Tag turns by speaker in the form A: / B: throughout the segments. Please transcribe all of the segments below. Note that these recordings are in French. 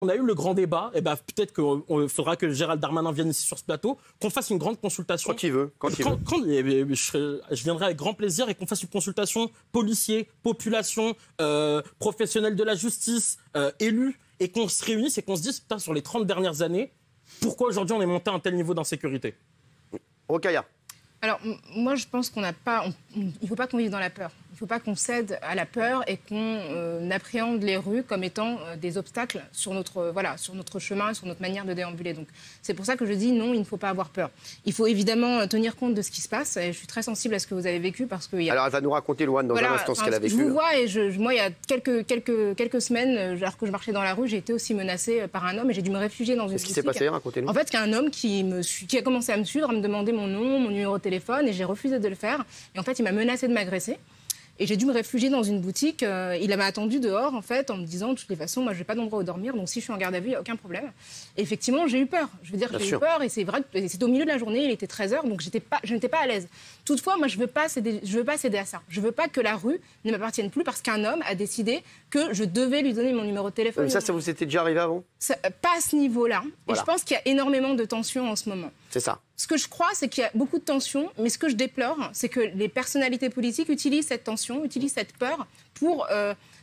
A: On a eu le grand débat, et peut-être qu'il faudra que Gérald Darmanin vienne ici sur ce plateau, qu'on fasse une grande consultation.
B: Quand il veut.
A: Je viendrai avec grand plaisir et qu'on fasse une consultation policiers, population, professionnels de la justice, élus, et qu'on se réunisse et qu'on se dise, putain, sur les 30 dernières années, pourquoi aujourd'hui on est monté à un tel niveau d'insécurité?
B: Rokhaya.
C: Alors, moi, je pense qu'il ne faut pas qu'on vive dans la peur. Il ne faut pas qu'on cède à la peur et qu'on appréhende les rues comme étant des obstacles sur notre chemin, sur notre manière de déambuler. Donc, c'est pour ça que je dis non, il ne faut pas avoir peur. Il faut évidemment tenir compte de ce qui se passe. Et je suis très sensible à ce que vous avez vécu parce que...
B: Alors, elle va nous raconter, Louane, dans un instant ce qu'elle a vécu.
C: Je vous vois et moi, il y a quelques semaines, alors que je marchais dans la rue, j'ai été aussi menacée par un homme et j'ai dû me réfugier dans une boutique.
B: Qu'est-ce qui s'est passé? Racontez-nous.
C: En fait, il y a un homme qui a commencé à me suivre, à me demander mon nom, mon numéro de téléphone et j'ai refusé de le faire. Et en fait, il m'a menacé de m'agresser. Et j'ai dû me réfugier dans une boutique. Il m'a attendu dehors, en fait, en me disant, de toutes les façons, moi, je n'ai pas d'endroit où dormir, donc si je suis en garde à vue, il n'y a aucun problème. Et effectivement, j'ai eu peur. Je veux dire, j'ai eu peur, et c'est vrai que c'était au milieu de la journée, il était 13h, donc je n'étais pas à l'aise. Toutefois, moi, je ne veux pas céder à ça. Je ne veux pas que la rue ne m'appartienne plus parce qu'un homme a décidé que je devais lui donner mon numéro de téléphone.
B: Mais ça vous était déjà arrivé avant?
C: Pas à ce niveau-là. Voilà. Et je pense qu'il y a énormément de tensions en ce moment.
B: C'est ça.
C: Ce que je crois, c'est qu'il y a beaucoup de tensions, mais ce que je déplore, c'est que les personnalités politiques utilisent cette tension, utilisent cette peur pour,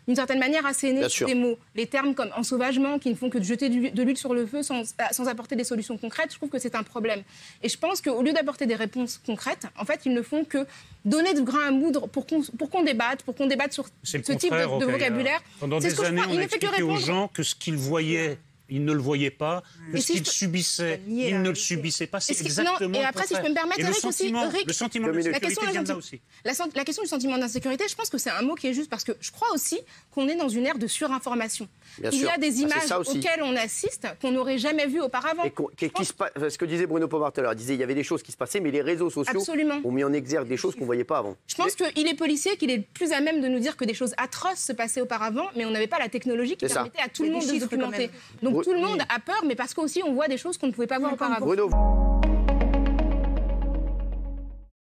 C: d'une certaine manière, asséner des mots. Les termes comme ensauvagement, qui ne font que de jeter de l'huile sur le feu sans apporter des solutions concrètes, je trouve que c'est un problème. Et je pense qu'au lieu d'apporter des réponses concrètes, en fait, ils ne font que donner du grain à moudre pour qu'on débatte sur ce type de vocabulaire.
D: Pendant des années, on a expliqué aux gens que ce qu'ils voyaient, ils ne le voyaient pas, que ce qu'ils subissaient, ils ne le subissaient pas. C'est exactement
C: et après, si je peux me permettre,
D: le sentiment d'insécurité vient de là aussi.
C: La question du sentiment d'insécurité, je pense que c'est un mot qui est juste parce que je crois aussi qu'on est dans une ère de surinformation. Il y a des images auxquelles on assiste qu'on n'aurait jamais vues auparavant.
B: Ce que disait Bruno Pomar tout à l'heure, il disait qu'il y avait des choses qui se passaient, mais les réseaux sociaux ont mis en exergue des choses qu'on ne voyait pas avant.
C: Je pense qu'il est policier, qu'il est plus à même de nous dire que des choses atroces se passaient auparavant, mais on n'avait pas la technologie qui permettait à tout le monde de documenter. Donc tout le monde a peur, mais parce qu'aussi on voit des choses qu'on ne pouvait pas voir auparavant.
B: Bruno.